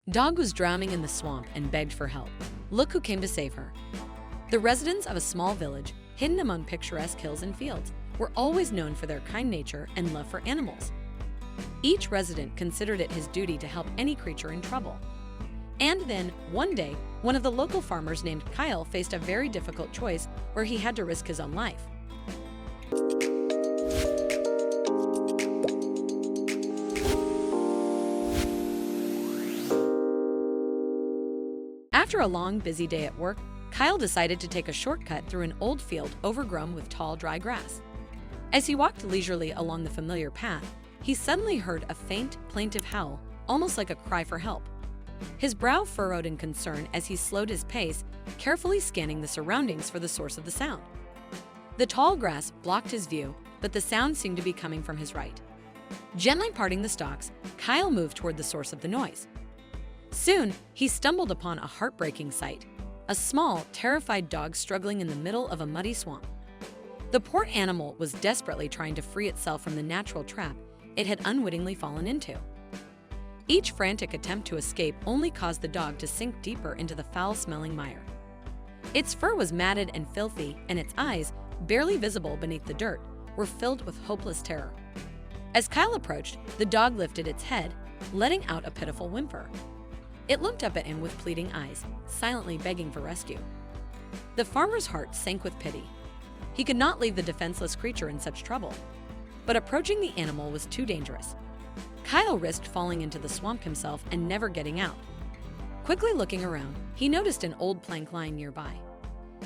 Dog was drowning in the swamp and begged for help. Look who came to save her. The residents of a small village, hidden among picturesque hills and fields, were always known for their kind nature and love for animals. Each resident considered it his duty to help any creature in trouble. And then, one day, one of the local farmers named Kyle faced a very difficult choice where he had to risk his own life. After a long, busy day at work, Kyle decided to take a shortcut through an old field overgrown with tall, dry grass. As he walked leisurely along the familiar path, he suddenly heard a faint, plaintive howl, almost like a cry for help. His brow furrowed in concern as he slowed his pace, carefully scanning the surroundings for the source of the sound. The tall grass blocked his view, but the sound seemed to be coming from his right. Gently parting the stalks, Kyle moved toward the source of the noise. Soon, he stumbled upon a heartbreaking sight: a small, terrified dog struggling in the middle of a muddy swamp. The poor animal was desperately trying to free itself from the natural trap it had unwittingly fallen into. Each frantic attempt to escape only caused the dog to sink deeper into the foul-smelling mire. Its fur was matted and filthy, and its eyes, barely visible beneath the dirt, were filled with hopeless terror. As Kyle approached, the dog lifted its head, letting out a pitiful whimper. It looked up at him with pleading eyes, silently begging for rescue. The farmer's heart sank with pity. He could not leave the defenseless creature in such trouble. But approaching the animal was too dangerous. Kyle risked falling into the swamp himself and never getting out. Quickly looking around, he noticed an old plank lying nearby.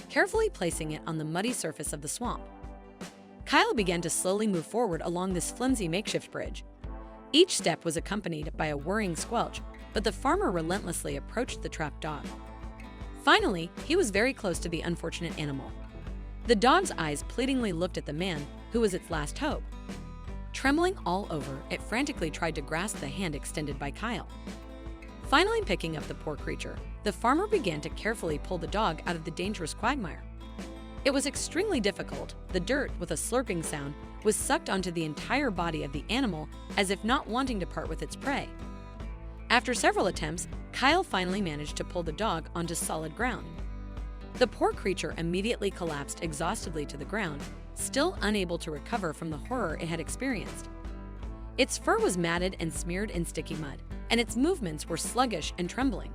Carefully placing it on the muddy surface of the swamp, Kyle began to slowly move forward along this flimsy makeshift bridge. Each step was accompanied by a worrying squelch, but the farmer relentlessly approached the trapped dog. Finally, he was very close to the unfortunate animal. The dog's eyes pleadingly looked at the man who was its last hope. Trembling all over, it frantically tried to grasp the hand extended by Kyle. Finally picking up the poor creature, the farmer began to carefully pull the dog out of the dangerous quagmire. It was extremely difficult. The dirt, with a slurping sound, was sucked onto the entire body of the animal as if not wanting to part with its prey. After several attempts, Kyle finally managed to pull the dog onto solid ground. The poor creature immediately collapsed exhaustedly to the ground, still unable to recover from the horror it had experienced. Its fur was matted and smeared in sticky mud, and its movements were sluggish and trembling.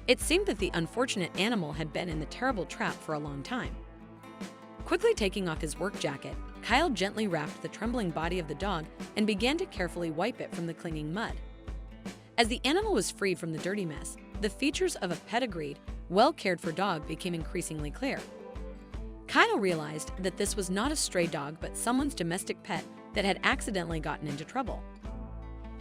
It seemed that the unfortunate animal had been in the terrible trap for a long time. Quickly taking off his work jacket, Kyle gently wrapped the trembling body of the dog and began to carefully wipe it from the clinging mud. As the animal was freed from the dirty mess, the features of a pedigreed, well-cared-for dog became increasingly clear. Kyle realized that this was not a stray dog but someone's domestic pet that had accidentally gotten into trouble.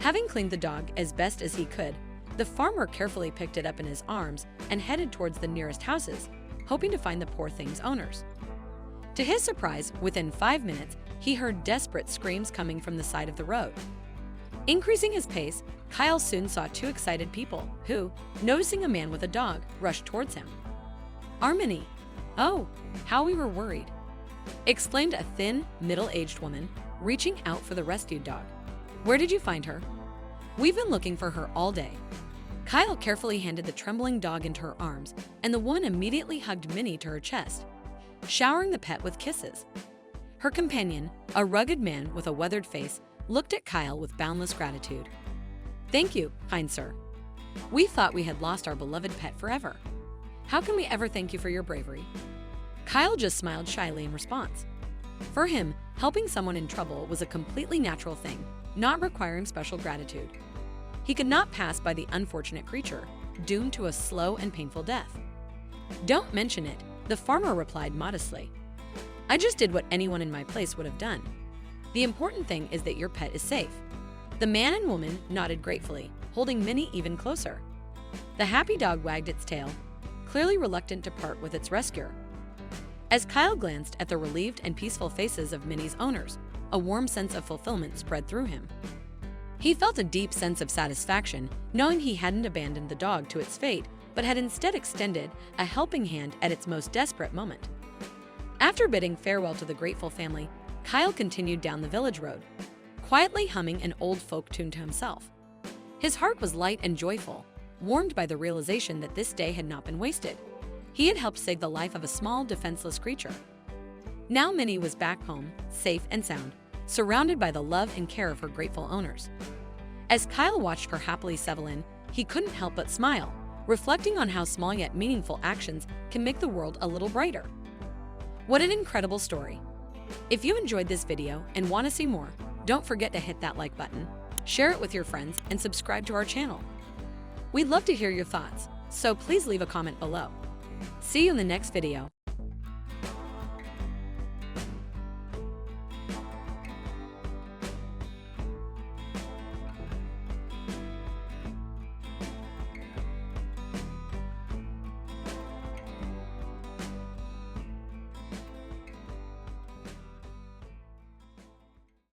Having cleaned the dog as best as he could, the farmer carefully picked it up in his arms and headed towards the nearest houses, hoping to find the poor thing's owners. To his surprise, within 5 minutes, he heard desperate screams coming from the side of the road. Increasing his pace, Kyle soon saw 2 excited people who, noticing a man with a dog, rushed towards him. "Our Minnie! Oh, how we were worried!" exclaimed a thin, middle-aged woman, reaching out for the rescued dog. "Where did you find her?" "We've been looking for her all day." Kyle carefully handed the trembling dog into her arms, and the woman immediately hugged Minnie to her chest, showering the pet with kisses. Her companion, a rugged man with a weathered face, looked at Kyle with boundless gratitude. "Thank you, kind sir. We thought we had lost our beloved pet forever. How can we ever thank you for your bravery?" Kyle just smiled shyly in response. For him, helping someone in trouble was a completely natural thing, not requiring special gratitude. He could not pass by the unfortunate creature, doomed to a slow and painful death. "Don't mention it," the farmer replied modestly. "I just did what anyone in my place would have done. The important thing is that your pet is safe." The man and woman nodded gratefully, holding Minnie even closer. The happy dog wagged its tail, clearly reluctant to part with its rescuer. As Kyle glanced at the relieved and peaceful faces of Minnie's owners, a warm sense of fulfillment spread through him. He felt a deep sense of satisfaction, knowing he hadn't abandoned the dog to its fate, but had instead extended a helping hand at its most desperate moment. After bidding farewell to the grateful family, Kyle continued down the village road, quietly humming an old folk tune to himself. His heart was light and joyful, warmed by the realization that this day had not been wasted. He had helped save the life of a small, defenseless creature. Now Minnie was back home, safe and sound, surrounded by the love and care of her grateful owners. As Kyle watched her happily settle in, he couldn't help but smile, reflecting on how small yet meaningful actions can make the world a little brighter. What an incredible story! If you enjoyed this video and want to see more, don't forget to hit that like button, share it with your friends, and subscribe to our channel. We'd love to hear your thoughts, so please leave a comment below. See you in the next video.